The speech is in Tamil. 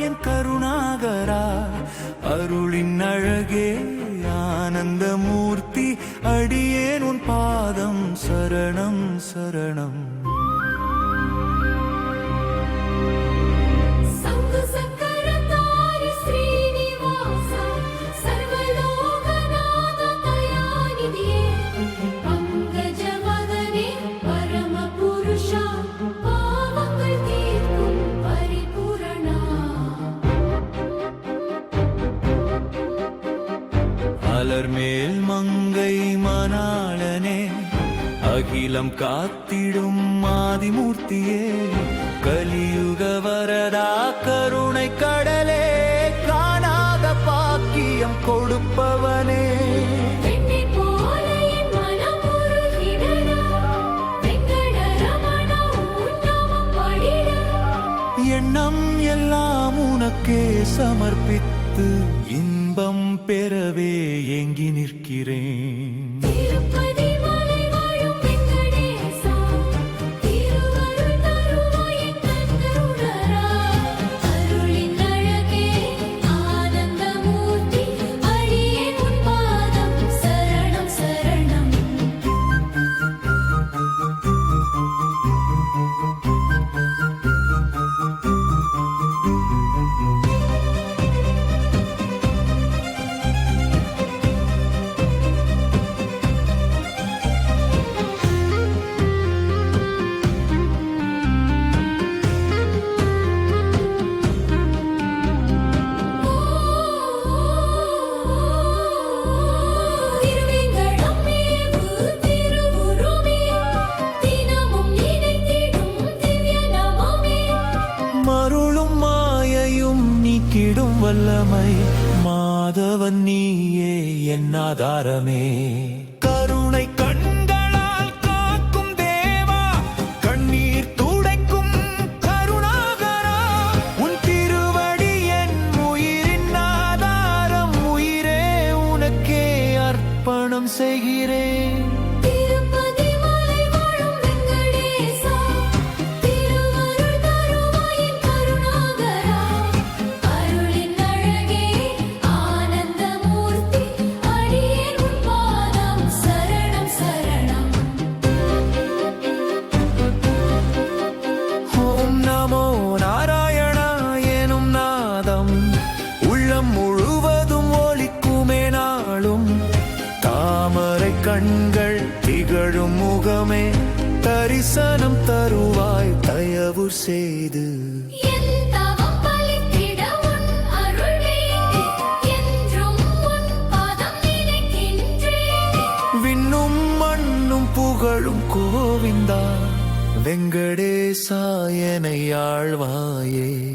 என் கருணாகரா அருளின் அழகே ஆனந்த மூர்த்தி அடியேன் உன் பாதம் சரணம் சரணம். மலர்மேல் மங்கை மணாளனே அகிலம் காத்திடும் ஆதிமூர்த்தியே கலியுக வரதா கருணை கடலே காணாத பாக்கியம் கொடுப்பவனே. எண்ணம் எல்லாம் உனக்கே சமர்ப்பித்து இன்பம் பெறவே ஏங்கி நிற்கிறேன். நீக்கிடும் வல்லமை மாதவன் நீயே என் ஆதாரமே. கருணை கண்களால் காக்கும் தேவா கண்ணீர் துடைக்கும் கருணாகரா உன் திருவடி என் உயிரின் ஆதாரம். உயிரே உனக்கே அர்ப்பணம் செய்கிறேன். முழுவதும் ஒலிக்குமே நாளும் தாமரை கண்கள் திகழும் முகமே தரிசனம் தருவாய் தயவு செய்து. விண்ணும் மண்ணும் புகழும் கோவிந்தா வெங்கடேசா எனை ஆழ்வாயே.